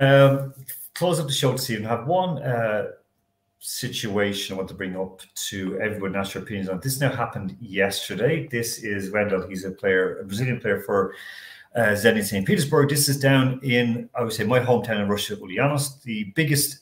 Close up the show this evening. I have one situation I want to bring up to everyone, ask your opinions on. This now happened yesterday. This is Wendell. He's a Brazilian player for Zenit St. Petersburg. This is down in, I would say, my hometown in Russia, Ulyanovsk. The biggest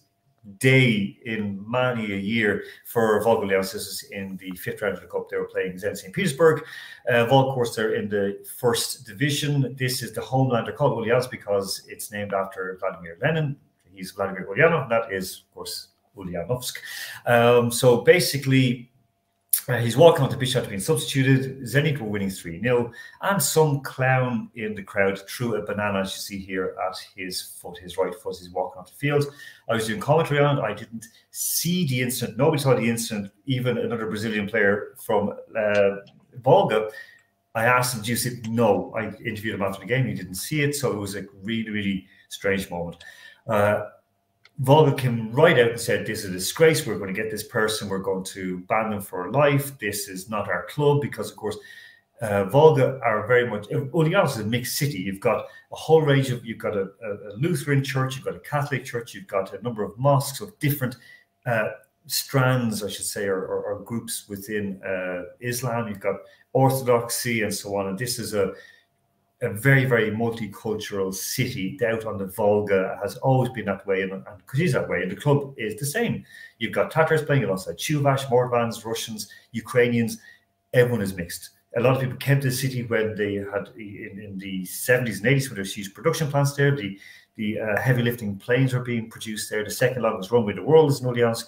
day in many a year for Volga Ulyanovsk. This is in the 5th round of the cup. They were playing Zenit St. Petersburg. Volga, of course, they're in the 1st division. This is the homeland. They're called Ulyanovsk because it's named after Vladimir Lenin. He's Vladimir Ulyanov. That is, of course, Ulyanovsk. So basically, he's walking on the pitch after being substituted. Zenit were winning 3-0, and some clown in the crowd threw a banana, as you see here, at his foot, his right foot. He's walking off the field. I was doing commentary on it. I didn't see the incident. Nobody saw the incident. Even another Brazilian player from Volga, I asked him, "Do you see it?" No. I interviewed him after the game. He didn't see it. So it was a really, really strange moment. Volga came right out and said, "This is a disgrace. We're going to get this person. We're going to ban them for life. This is not our club," because, of course, Volga are very much. Ulyanovsk is a mixed city. You've got a whole range of. You've got a Lutheran church. You've got a Catholic church. You've got a number of mosques of different strands, I should say, or groups within Islam. You've got Orthodoxy and so on. And this is a very, very multicultural city out on the Volga. Has always been that way, and continues that way. And the club is the same. You've got Tatars playing alongside Chuvash, Mordvans, Russians, Ukrainians. Everyone is mixed. A lot of people came to the city when they had, in the 70s and 80s, when there was huge production plants there. The heavy lifting planes were being produced there. The second longest runway in the world is in Ulyanovsk.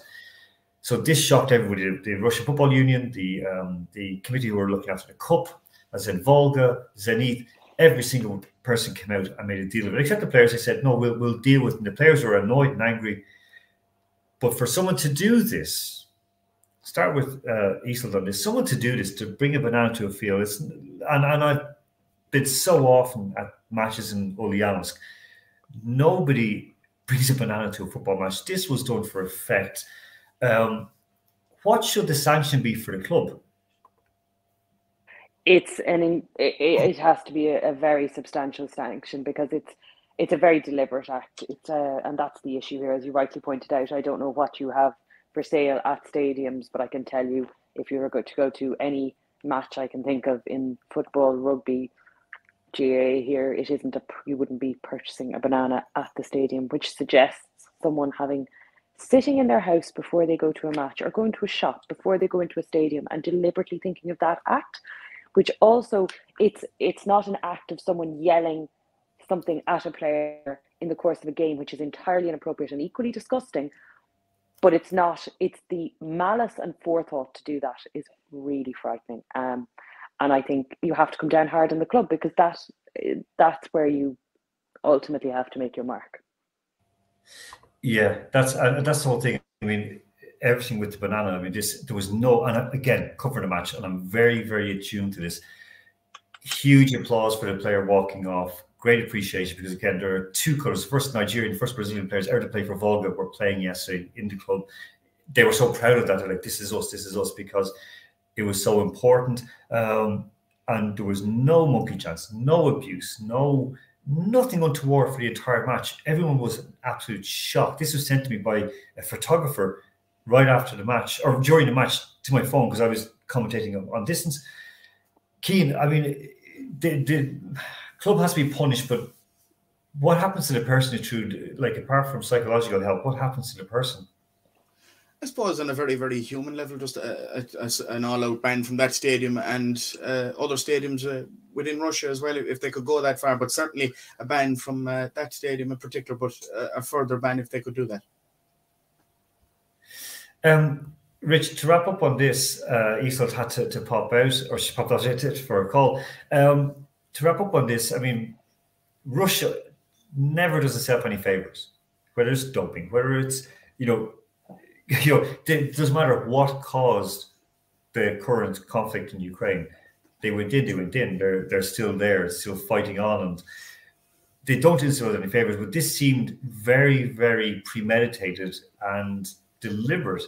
So this shocked everybody. The Russian Football Union, the committee who were looking after the cup, as in Volga, Zenit, every single person came out and made a deal of it, except the players. They said, "No, we'll deal with it." And the players were annoyed and angry. But for someone to do this, start with Island on this, someone to do this, to bring a banana to a field, and I've been so often at matches in Ulyanovsk, nobody brings a banana to a football match. This was done for effect. What should the sanction be for the club? It has to be a very substantial sanction, because it's a very deliberate act. And that's the issue here, as you rightly pointed out. I don't know what you have for sale at stadiums, but I can tell you, if you were to go to any match I can think of in football, rugby, GA here, you wouldn't be purchasing a banana at the stadium, which suggests someone sitting in their house before they go to a match, or going to a shop before they go into a stadium, and deliberately thinking of that act. Which also, it's not an act of someone yelling something at a player in the course of a game, which is entirely inappropriate and equally disgusting. But it's the malice and forethought to do that is really frightening. And I think you have to come down hard on the club, because that's where you ultimately have to make your mark. Yeah, that's the whole thing. I mean, everything with the banana. I mean, there was no, and again, covering the match, and I'm very, very attuned to this. Huge applause for the player walking off. Great appreciation, because again, there are two colours. First Nigerian, first Brazilian players ever to play for Volga were playing yesterday in the club. They were so proud of that. They're like, "This is us," because it was so important. And there was no monkey chance, no abuse, nothing untoward for the entire match. Everyone was absolute shock. This was sent to me by a photographer right after the match, or during the match, to my phone, because I was commentating on distance. Cian, I mean, the club has to be punished, but what happens to the person who, like, apart from psychological help, what happens to the person? I suppose on a very, very human level, just an all-out ban from that stadium and other stadiums within Russia as well, if they could go that far. But certainly a ban from that stadium in particular, but a further ban if they could do that. Rich, to wrap up on this, Isolt had to pop out, or she popped out for a call. To wrap up on this, I mean, Russia never does itself any favors, whether it's doping, whether it's, it doesn't matter what caused the current conflict in Ukraine. They went in. They're still there, still fighting on, and they don't do themselves any favors. But this seemed very, very premeditated and deliberate.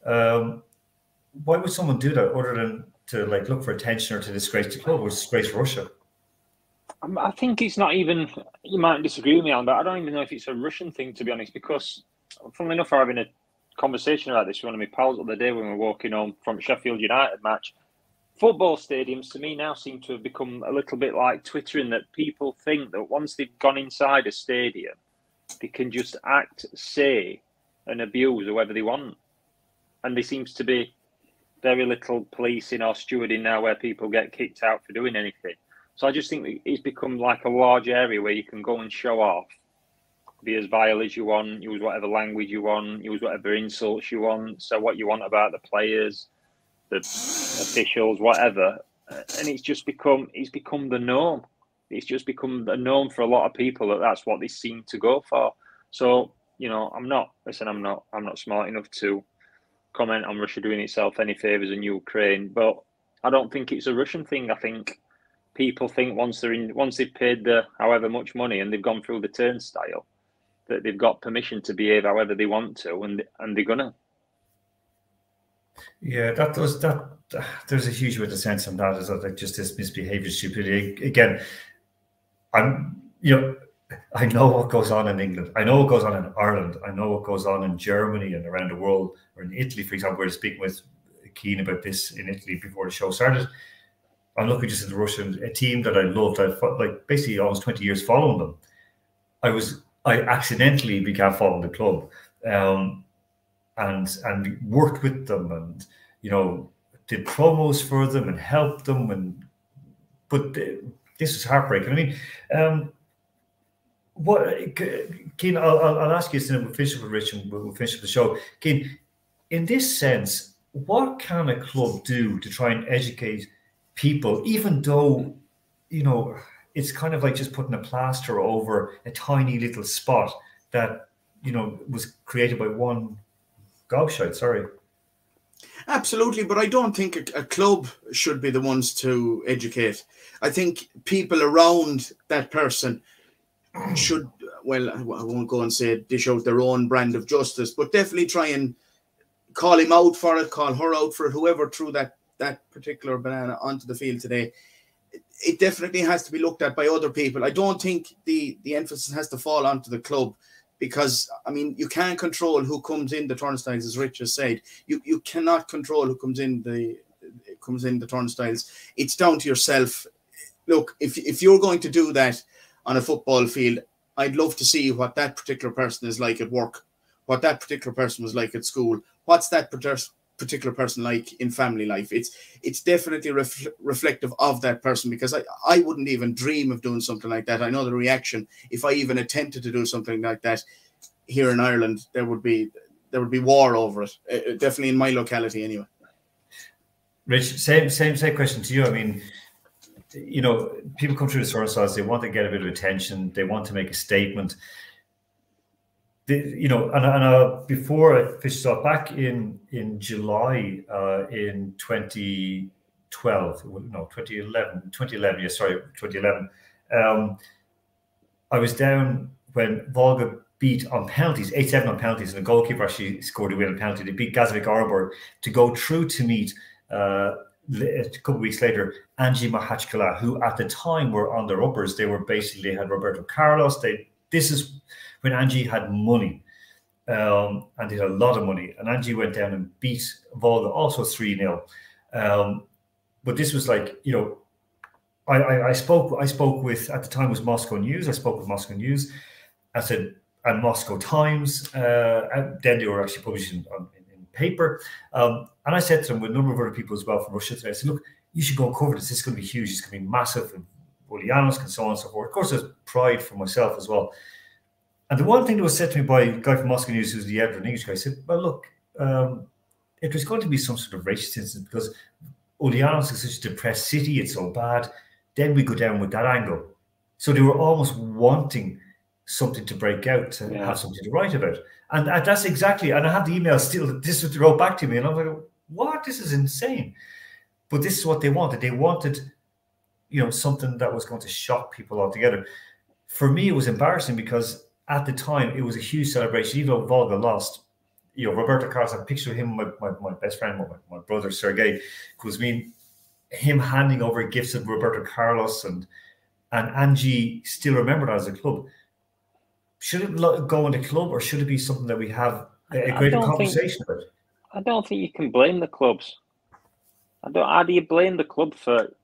Why would someone do that other than to look for attention or to disgrace the club or disgrace Russia? I think it's not even, you might disagree with me, Alan, but I don't even know if it's a Russian thing, to be honest, because funnily enough, we're having a conversation about this with one of my pals the other day when we were walking home from Sheffield United match. Football stadiums, to me, now seem to have become a little bit like Twitter in that people think that once they've gone inside a stadium, they can just act, say, and abuse whoever they want. And there seems to be very little policing or stewarding now where people get kicked out for doing anything. So I just think it's become like a large area where you can go and show off, be as vile as you want, use whatever language you want, use whatever insults you want, say what you want about the players, the officials, whatever. And it's become the norm. It's just become a norm for a lot of people that that's what they seem to go for. So, you know, I'm not smart enough to comment on Russia doing itself any favours in Ukraine, but I don't think it's a Russian thing. I think people think once they've paid the however much money and they've gone through the turnstile, that they've got permission to behave however they want to, and they're gonna. Yeah, there's a huge bit of sense on that. Is that like just this misbehavior, stupidity? Again, I know what goes on in England. I know what goes on in Ireland. I know what goes on in Germany and around the world, or in Italy, for example. We were speaking with Keane about this in Italy before the show started. I'm looking just at the Russian, a team that I loved. I like basically almost 20 years following them. I accidentally began following the club, and worked with them, and did promos for them and helped them. But this was heartbreaking. I mean, Keane, I'll ask you, and we'll finish up with Rich, and we'll finish up the show. Keane, in this sense, what can a club do to try and educate people, even though, it's kind of like just putting a plaster over a tiny little spot that, was created by one gobshite, sorry. Absolutely, but I don't think a club should be the ones to educate. I think people around that person should, well, I won't go and say dish out their own brand of justice, but definitely try and call him out for it, call her out for it, whoever threw that particular banana onto the field today. It definitely has to be looked at by other people. I don't think the emphasis has to fall onto the club, because, I mean, you can't control who comes in the turnstiles, as Rich has said. You cannot control who comes in the turnstiles. It's down to yourself. Look, if you're going to do that on a football field, I'd love to see what that particular person is like at work, what that particular person was like at school, what's that particular person like in family life. It's definitely reflective of that person, because I wouldn't even dream of doing something like that. I know the reaction if I even attempted to do something like that here in Ireland. There would be war over it, definitely in my locality anyway. Rich, same question to you. I mean, people come through the turnstiles, they want to get a bit of attention, they want to make a statement. Before I finished off, back in July in 2011, I was down when Volga beat on penalties, 8-7 on penalties, and the goalkeeper actually scored a winning penalty. They beat Gazvik Orenburg to go through to meet a couple of weeks later Angie Mahachkala, who at the time were on their uppers. They had Roberto Carlos. This is when Angie had money, and they had a lot of money. And Angie went down and beat Volga also 3-0. But this was like, I spoke with, at the time it was Moscow News. I spoke with Moscow News. I said, and Moscow Times. And then they were actually publishing in paper. And I said to them, with a number of other people as well from Russia today, I said, look, you should go and cover this. This is going to be huge. It's going to be massive. And Ulyanovsk and so on and so forth. Of course, there's pride for myself as well. And the one thing that was said to me by a guy from Moscow News, who's the editor, an English guy, said, well, look, it was going to be some sort of racist incident because Ulyanovsk is such a depressed city, it's so bad. Then we go down with that angle. So they were almost wanting something to break out, to have something to write about. And that's exactly, and I have the email still, this is what they wrote back to me, and I'm like, what? This is insane. But this is what they wanted. They wanted, something that was going to shock people altogether. For me, it was embarrassing because at the time, it was a huge celebration. Even though Volga lost, Roberto Carlos, I have a picture of him, my best friend, my brother, Sergei Kuzmin, him handing over gifts of Roberto Carlos. And, and Angie still remembered as a club. Should it go in the club, or should it be something that we have a greater conversation about? I don't think you can blame the clubs. How do you blame the club for,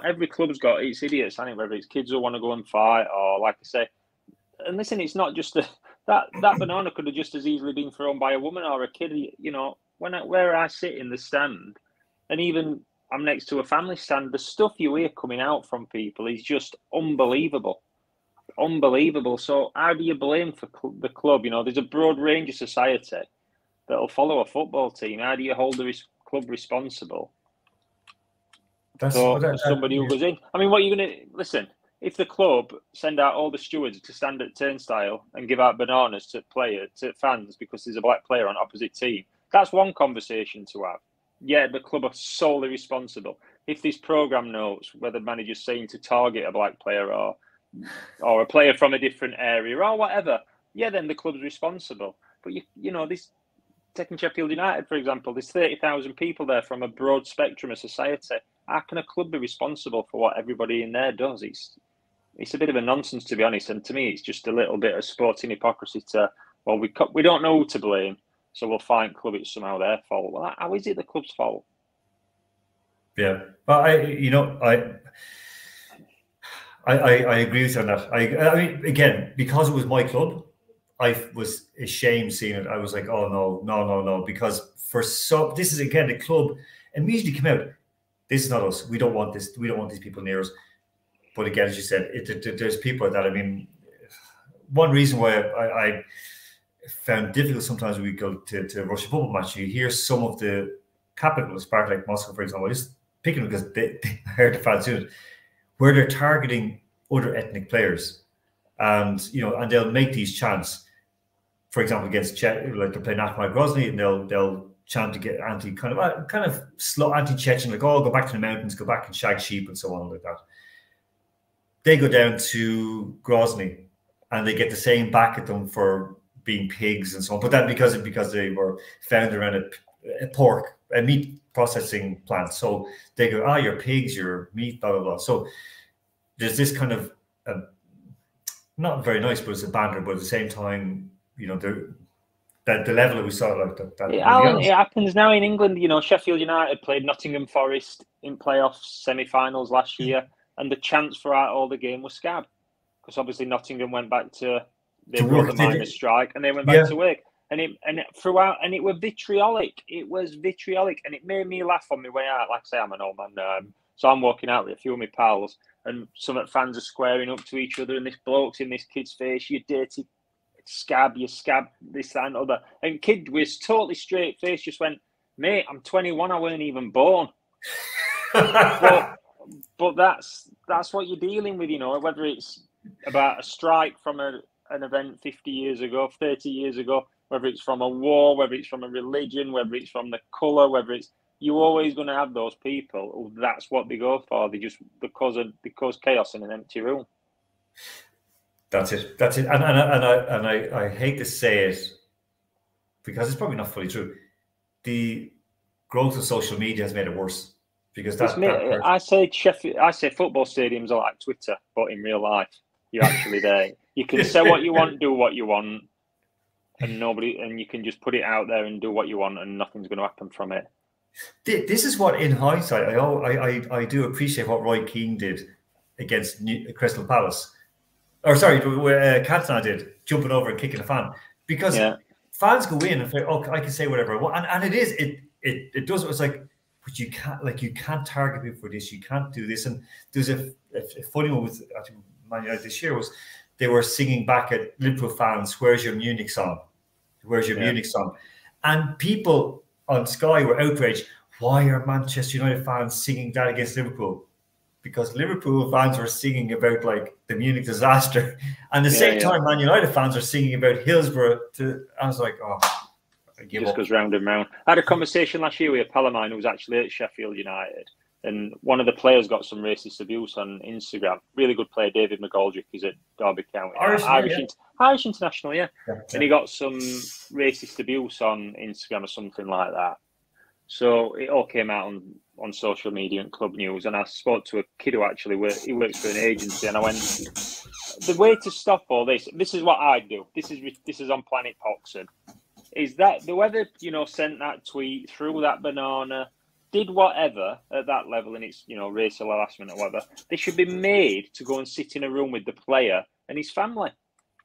every club's got its idiots, and whether it's kids who want to go and fight, or like I say, and listen, it's not just that banana could have just as easily been thrown by a woman or a kid. Where I sit in the stand, and even I'm next to a family stand, the stuff you hear coming out from people is just unbelievable. Unbelievable. So how do you blame for the club? There's a broad range of society that'll follow a football team. How do you hold the club responsible? Somebody who goes in. I mean, what are you going to listen? If the club send out all the stewards to stand at turnstile and give out bananas to fans because there's a black player on opposite team, that's one conversation to have. Yeah, the club are solely responsible. If there's programme notes where the manager's saying to target a black player or a player from a different area or whatever, yeah, then the club's responsible. But this, taking Sheffield United for example, there's 30,000 people there from a broad spectrum of society. How can a club be responsible for what everybody in there does? It's a bit of a nonsense, to be honest. And to me, it's just a little bit of sporting hypocrisy we don't know who to blame, so we'll find club it's somehow their fault. Well, how is it the club's fault? Yeah, but I agree with you on that. I mean, again, because it was my club, I was ashamed seeing it. I was like, oh no, because this is again the club immediately came out. This is not us. We don't want this. We don't want these people near us. But again, as you said, there's people like that. I mean, one reason why I found difficult sometimes when we go to Russian football match, you hear some of the capitals, like Moscow, for example, just picking them because they heard the fans doing it, where they're targeting other ethnic players, and they'll make these chants. For example, against Czech, like they're playing Akhmat Grozny, and they'll chant to get kind of slow anti-Chechen, like, go back to the mountains, go back and shag sheep and so on like that. They go down to Grozny and they get the same back at them for being pigs and so on. But that because they were found around a meat processing plant. So they go, you're pigs, you're meat, blah, blah, blah. So there's this kind of, not very nice, but it's a banter, but at the same time, the level that we saw like that. Alan, it happens now in England. Sheffield United played Nottingham Forest in playoffs semi-finals last year, and the chants throughout all the game was scab, because obviously Nottingham went back to the miners' strike, and they went back to work, and it was vitriolic. It was vitriolic, and it made me laugh on my way out. Like I say, I'm an old man, so I'm walking out with a few of my pals, and some fans are squaring up to each other, and this bloke's in this kid's face, you dirty scab, this, that, and other. And kid with totally straight face just went, mate, I'm 21, I weren't even born. but that's what you're dealing with, whether it's about a strike from an event 50 years ago, 30 years ago, whether it's from a war, whether it's from a religion, whether it's from the colour, you're always going to have those people who that's what they go for. They cause chaos in an empty room. That's it. And I hate to say it because it's probably not fully true. The growth of social media has made it worse because I say football stadiums are like Twitter, but in real life, you're actually there. You can say what you want, do what you want, and you can just put it out there and do what you want, and nothing's going to happen from it. This is what, in hindsight, I do appreciate what Roy Keane did against Crystal Palace. Or sorry, Cantona did, jumping over and kicking a fan, because fans go in and say, I can say whatever I want, and it does. It's like, but you can't target people for this. You can't do this. And there's a funny one with I think Man United this year was they were singing back at Liverpool fans, "Where's your Munich song? Where's your Munich song?" And people on Sky were outraged. Why are Manchester United fans singing that against Liverpool? Because Liverpool fans were singing about like the Munich disaster, and at the same time, Man United fans are singing about Hillsborough. I was like, it just goes round and round. I had a conversation last year with a pal of mine who was actually at Sheffield United, and one of the players got some racist abuse on Instagram. Really good player, David McGoldrick, he's at Derby County, Irish international, and he got some racist abuse on Instagram or something like that. So it all came out on social media and club news. And I spoke to a kid who actually works for an agency, and I went, the way to stop all this is what I do. This is on Planet Poxon. Is that whoever sent that tweet, threw that banana, did whatever at that level, and it's racial harassment or whatever, they should be made to go and sit in a room with the player and his family,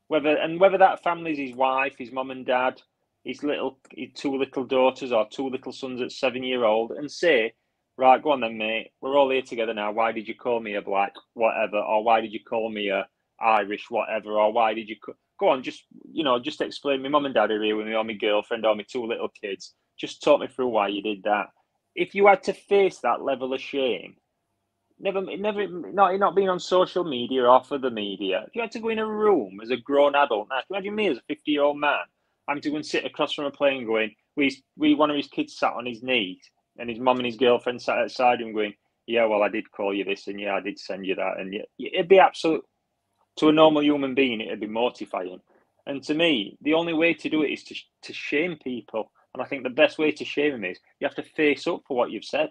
whether that family is his wife, his mum and dad, his 2 little daughters or 2 little sons at 7-year-old, and say, right, go on then, mate, we're all here together now. Why did you call me a black whatever, or why did you call me a Irish whatever, or why did you go on? Just explain. My mum and dad are here with me, or my girlfriend, or my 2 little kids. Just talk me through why you did that. If you had to face that level of shame, not being on social media or for the media, if you had to go in a room as a grown adult, now imagine me as a 50-year-old man having to go and sit across from a plane going, one of his kids sat on his knees and his mum and his girlfriend sat outside him going, yeah, well, I did call you this, and yeah, I did send you that, and it'd be absolute. To a normal human being, it'd be mortifying. And to me, the only way to do it is to shame people. And I think the best way to shame them is you have to face up for what you've said.